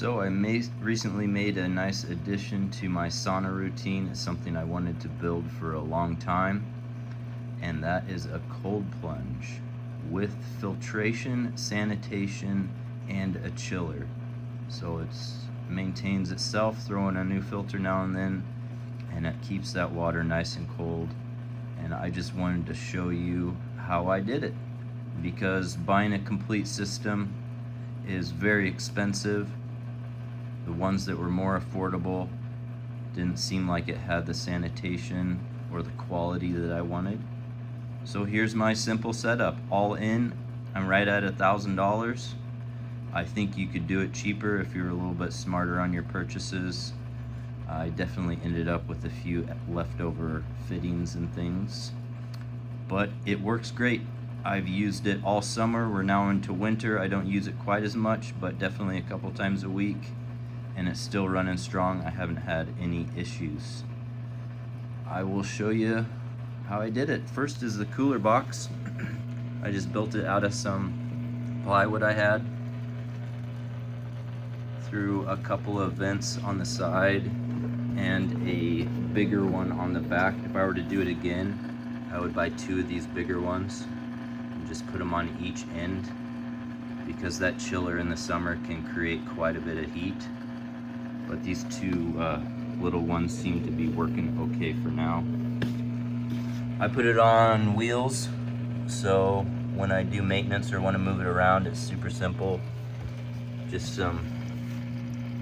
So I recently made a nice addition to my sauna routine. It's something I wanted to build for a long time, and that is a cold plunge with filtration, sanitation, and a chiller. So it maintains itself, throwing a new filter now and then, and it keeps that water nice and cold. And I just wanted to show you how I did it, because buying a complete system is very expensive. The ones that were more affordable didn't seem like it had the sanitation or the quality that I wanted. So here's my simple setup. All in, I'm right at $1,000. I think you could do it cheaper if you're a little bit smarter on your purchases. I definitely ended up with a few leftover fittings and things, but it works great. I've used it all summer. We're now into winter. I don't use it quite as much, but definitely a couple times a week, and it's still running strong. I haven't had any issues. I will show you how I did it. First is the cooler box. I just built it out of some plywood I had, through a couple of vents on the side and a bigger one on the back. If I were to do it again, I would buy two of these bigger ones and just put them on each end, because that chiller in the summer can create quite a bit of heat. But these two little ones seem to be working okay for now. I put it on wheels, so when I do maintenance or want to move it around, it's super simple. Just some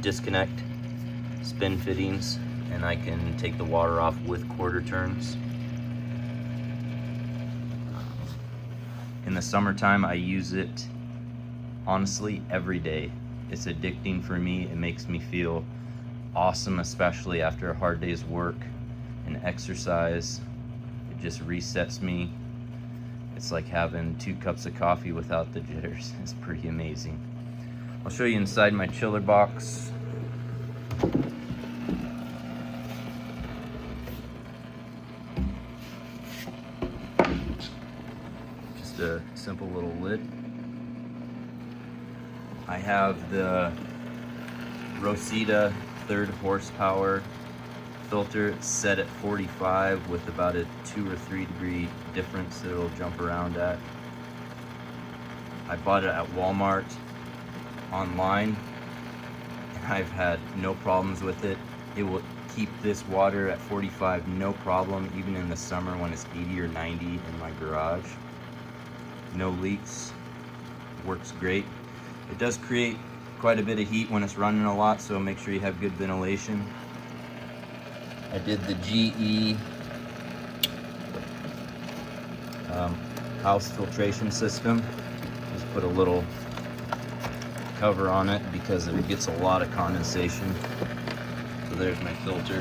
disconnect spin fittings, and I can take the water off with quarter turns. In the summertime, I use it honestly every day. It's addicting for me. It makes me feel awesome, especially after a hard day's work and exercise. It just resets me. It's like having 2 cups of coffee without the jitters. It's pretty amazing. I'll show you inside my chiller box. Just a simple little lid. I have the Rosita 3rd horsepower filter set at 45 with about a 2 or 3 degree difference that it'll jump around at. I bought it at Walmart online, and I've had no problems with it. It will keep this water at 45 no problem, even in the summer when it's 80 or 90 in my garage. No leaks. Works great. It does create quite a bit of heat when it's running a lot, so make sure you have good ventilation. I did the GE house filtration system. Just put a little cover on it because it gets a lot of condensation. So there's my filter.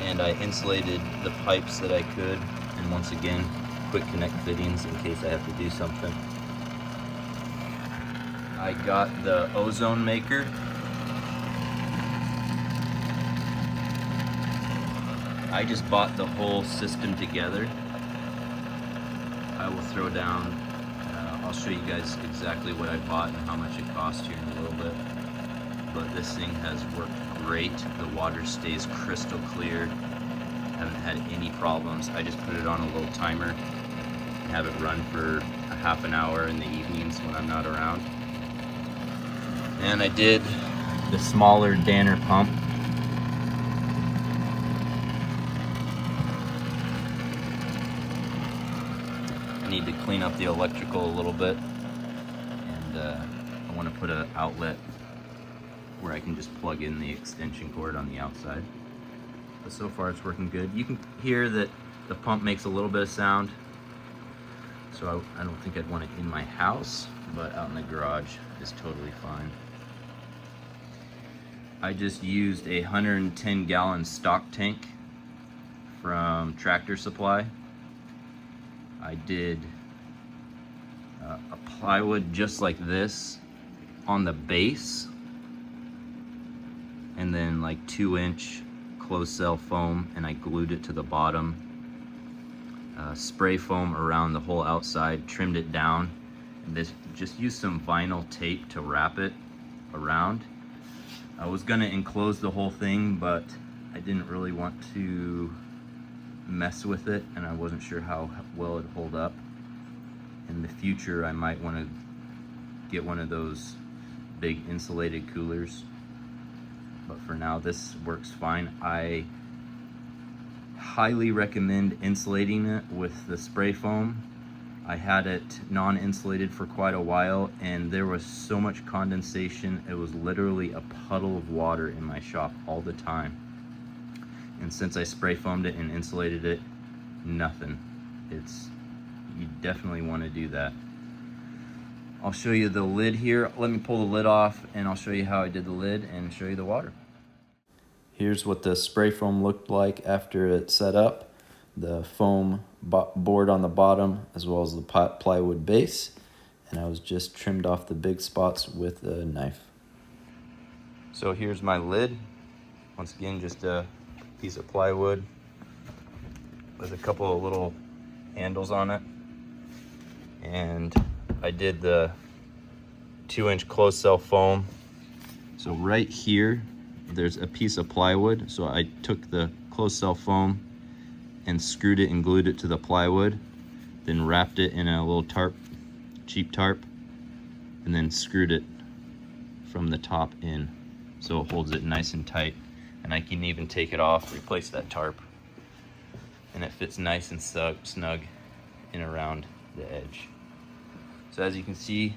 And I insulated the pipes that I could, and once again, quick connect fittings in case I have to do something. I got the ozone maker. I just bought the whole system together. I will throw down, I'll show you guys exactly what I bought and how much it cost here in a little bit. But this thing has worked great. The water stays crystal clear. Haven't had any problems. I just put it on a little timer and have it run for a half an hour in the evenings when I'm not around. And I did the smaller Danner pump. I need to clean up the electrical a little bit, and I want to put an outlet where I can just plug in the extension cord on the outside. But so far it's working good. You can hear that the pump makes a little bit of sound, so I don't think I'd want it in my house, but out in the garage is totally fine. I just used a 110-gallon stock tank from Tractor Supply. I did a plywood just like this on the base, and then like 2-inch closed cell foam, and I glued it to the bottom. Spray foam around the whole outside, trimmed it down, And this, just use some vinyl tape to wrap it around. I was gonna enclose the whole thing, but I didn't really want to mess with it, and I wasn't sure how well it'd hold up. In the future, I might want to get one of those big insulated coolers, but for now this works fine. I highly recommend insulating it with the spray foam. I had it non-insulated for quite a while, and there was so much condensation. It was literally a puddle of water in my shop all the time. And since I spray foamed it and insulated it, nothing. You definitely want to do that. I'll show you the lid here. Let me pull the lid off and I'll show you how I did the lid and show you the water. Here's what the spray foam looked like after it set up. The foam board on the bottom as well as the plywood base. And I was just trimmed off the big spots with a knife. So here's my lid. Once again, just a piece of plywood with a couple of little handles on it. And I did the 2-inch closed cell foam. So right here, there's a piece of plywood. So I took the closed cell foam and screwed it and glued it to the plywood, then wrapped it in a little tarp, cheap tarp, and then screwed it from the top in so it holds it nice and tight. And I can even take it off, replace that tarp, and it fits nice and snug in around the edge. So as you can see,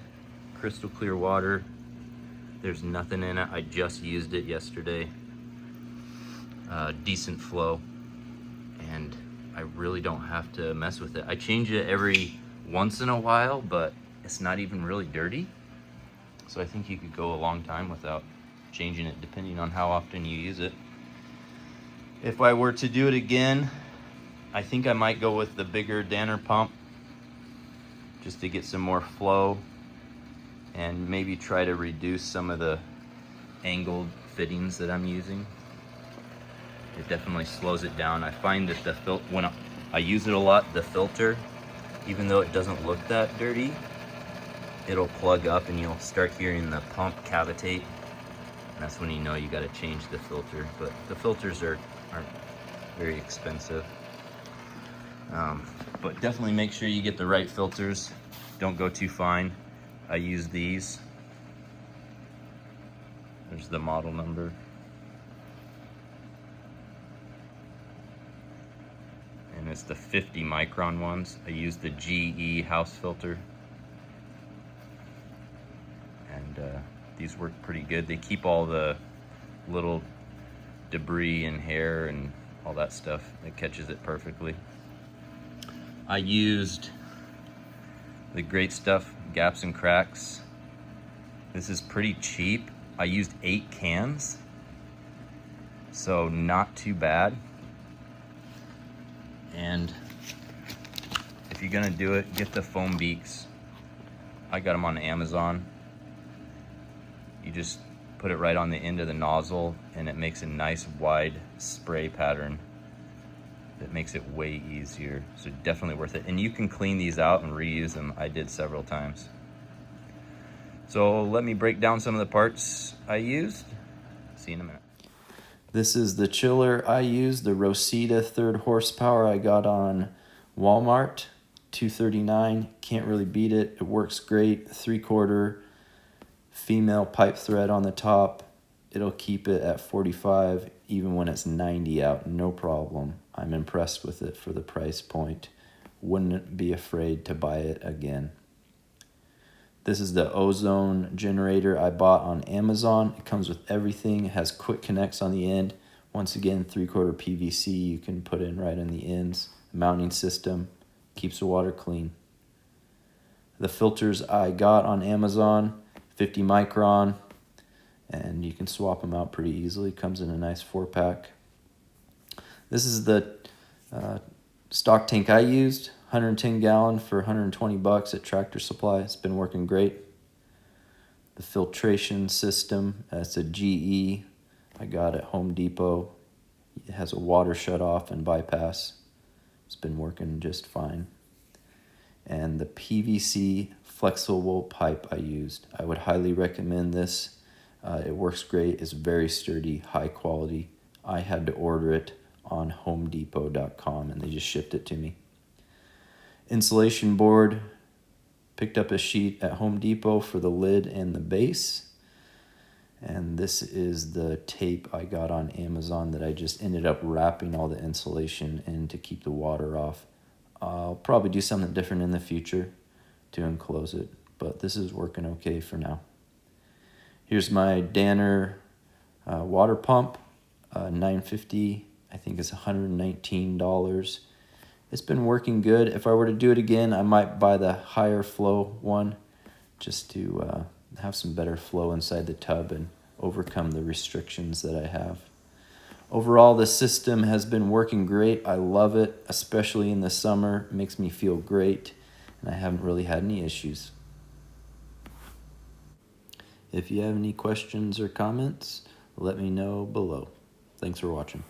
crystal clear water. There's nothing in it. I just used it yesterday. Decent flow, and I really don't have to mess with it. I change it every once in a while, but it's not even really dirty. So I think you could go a long time without changing it, depending on how often you use it. If I were to do it again, I think I might go with the bigger Danner pump just to get some more flow, and maybe try to reduce some of the angled fittings that I'm using. It definitely slows it down. I find that when I use it a lot, the filter, even though it doesn't look that dirty, it'll plug up and you'll start hearing the pump cavitate. And that's when you know you gotta change the filter. But the filters aren't very expensive. But definitely make sure you get the right filters. Don't go too fine. I use these. There's the model number. And it's the 50 micron ones. I use the GE house filter. And these work pretty good. They keep all the little debris and hair and all that stuff. It catches it perfectly. I used the Great Stuff Gaps and Cracks. This is pretty cheap. I used 8 cans, so not too bad. And if you're gonna do it, get the foam beaks. I got them on Amazon. You just put it right on the end of the nozzle and it makes a nice wide spray pattern that makes it way easier. So definitely worth it. And you can clean these out and reuse them. I did several times. So let me break down some of the parts I used. See you in a minute. This is the chiller I used, the Rosita 3rd horsepower I got on Walmart, $239. Can't really beat it. It works great. 3/4 female pipe thread on the top. It'll keep it at 45 even when it's 90 out, no problem. I'm impressed with it for the price point. Wouldn't be afraid to buy it again. This is the ozone generator I bought on Amazon. It comes with everything. It has quick connects on the end. Once again, 3/4 PVC you can put in right on the ends. Mounting system, keeps the water clean. The filters I got on Amazon, 50 micron, and you can swap them out pretty easily. Comes in a nice 4-pack. This is the stock tank I used, 110 gallon for $120 at Tractor Supply. It's been working great. The filtration system, that's a GE. I got at Home Depot. It has a water shut off and bypass. It's been working just fine. and the PVC flexible pipe I used. I would highly recommend this. It works great. It's very sturdy, high quality. I had to order it on homedepot.com and they just shipped it to me. Insulation board, picked up a sheet at Home Depot for the lid and the base. And this is the tape I got on Amazon that I just ended up wrapping all the insulation in to keep the water off. I'll probably do something different in the future to enclose it, but this is working okay for now. Here's my Danner water pump, $950, I think it's $119. It's been working good. If I were to do it again, I might buy the higher flow one just to have some better flow inside the tub and overcome the restrictions that I have. Overall, the system has been working great. I love it, especially in the summer. It makes me feel great, and I haven't really had any issues. If you have any questions or comments, let me know below. Thanks for watching.